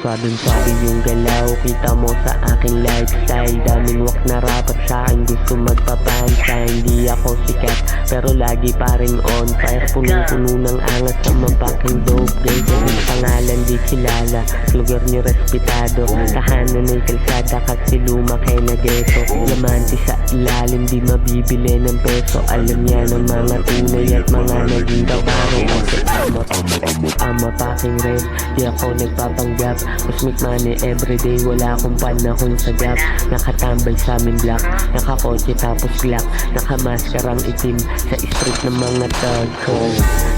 Swabing-swabe yung galaw, kita mo sa aking lifestyle. Daming wak na rapat sa akin, gusto magpapansa. Hindi ako sikat, pero lagi pa rin on fire. Punong-puno ng angas sa mapaking dope. Guys, yung pangalan di kilala, lugar nyo respetado. Tahanan ay kalsada kasi lumaki na ghetto. Lamante sa ilalim, di mabibili ng peso. Alam niya ng mga tunay at mga naging kaparo. Kasi ama paking red, di ako nagpapanggap. Cosmic money everyday, wala akong panahon sa gap. Nakatambay sa aming block, nakakotse tapos glock. Nakamaskarang itim sa street ng mga thug ko.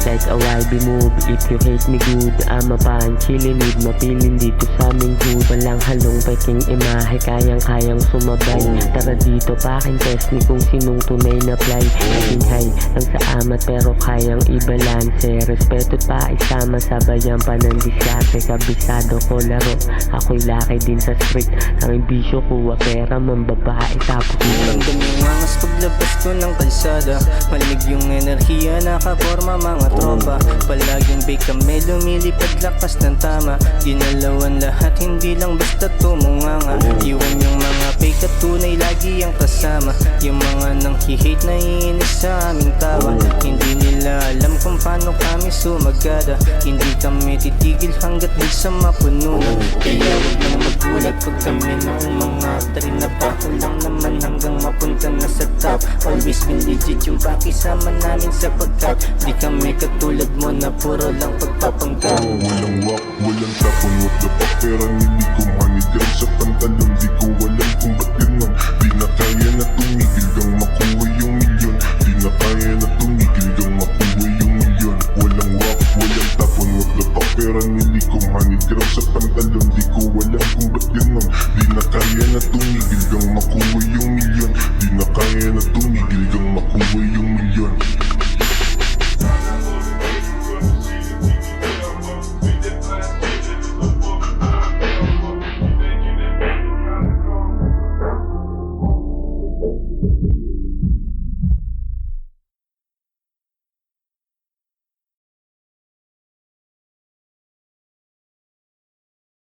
Like a YB move, if you hate me good. Ama pa ang chilinid, mapilin dito sa aming hood. Walang halong peking imahe, kayang-kayang sumabay. Tara dito paking test ni kung sinong tunay na fly. Naging high lang sa amat pero kayang i-balance. Respeto't pa isama, sabayan pa ng diskarte. Kabisado ko laro, ako'y laki din sa street. Ang bisyo ko, pera, mambabae tapos Ramdam yung angas paglabas ko ng kalsada. Malig yung enerhiya, nakaporma mga tropa. Palaging bake kami, lumilipad lakas ng tama. Ginalawan lahat, hindi lang basta tumunganga. Iwan yung mga fake at tunay, lagi ang kasama. Yung mga nang hihate na iinis sa aming tawa. Hindi nila alam kung paano kami sumagada. Hindi kami titigil hanggat di sa mapununan. Kaya huwag nang magulat pag kami ng mga trinabaho lang naman hanggang mapunta na sa top. Always been legit yung pakisama namin sapagkat di kami katulad mo na puro lang pagpapanggap. Walang wak, walang tapon, what the fuck. Pera hindi ko manigram sa pantalon. Di ko alam kung ba't ganun. Di na kaya na tumigil kang makuha yung milyon. Di na kaya na tumigil kang makuha yung milyon. Walang wak, walang tapon, what the fuck. Pera hindi ko manigram sa pantalon. Di ko alam kung ba't ganun. Di na kaya na tumigil kang makuha yung milyon. Di na kaya na tumigil kang makuha yung milyon.